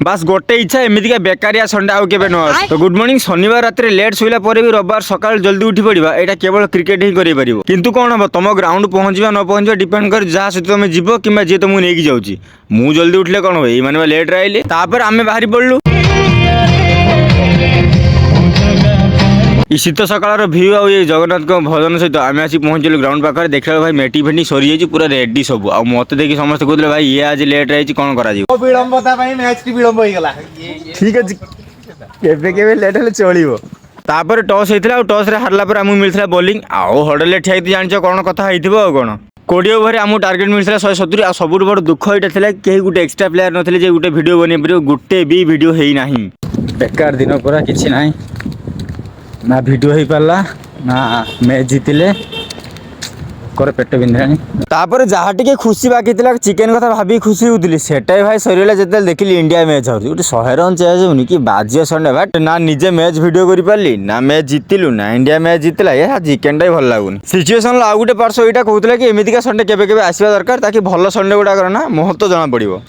बास गोटे इच्छा एमतीका बेकारिया संडे आउ केबे न तो गुड मॉर्निंग शनिवार रात लेट सोइला पर भी रविवार सकाल जल्दी उठी पड़वा एटा केवल क्रिकेट ही करि परिबो किंतु कोन हम तुम ग्राउंड पहुंचबा न पहुंचबा डिपेंड कर जहाँ सहित तुम जीव कि जे तुमको नेकी जाउची मु जल्दी उठले कोन हो माने लेट रे आइले तापर आमे बाहरी पड़लु शीत सकाल भ्यू आ जगन्नाथ भजन सहित आम आसी पहुंचलु ग्राउंड पाखे देखा भाई मेटी फेटी सरी जाइए पूरा रेडी सब आ मत देखिए समस्त कहते भाई ये आज लेट रही कौन कर विलंबता मैच टी विलंब हो गला ठीक अच्छे केवे लेट हेल्ले चलो तापर टॉस होता टॉस रे हारला पर आमको मिलता बॉलिंग आउ हडले ठिया जान कौन कथा हो कौन 20 ओवर आमको टार्गेट मिलता 170 आ सब बड़ दुख यहाँ कहीं गोटे एक्सट्रा प्लेयर नथिले गोटे वीडियो बन पार गोटे भी वीडियो है ना बेकार दिन पूरा किसी ना ना वीडियो हो पारा ना मैच जीतिले पेट बिंधाणी तापर जहाँ टे खुशी बाकी चिकेन कथा भाभी खुशी होती सेटा भाई सरीला जिते देखिली इंडिया मैच हो 100 रन चेंज होनी कि बाजी संडे भाई ना निजे मैच वीडियो कर पार्ली ना मैच जीतिलु ना इंडिया मैच जीतला या चिकेन टा भल लगुनि सिचुएसन आउ गोटे पार्श्व यहाँ कहते कि एमतीका संडे केबे केबे आसवा दरकार ताकि भल संडे गुड़ाक ना महत्व जना पड़ो।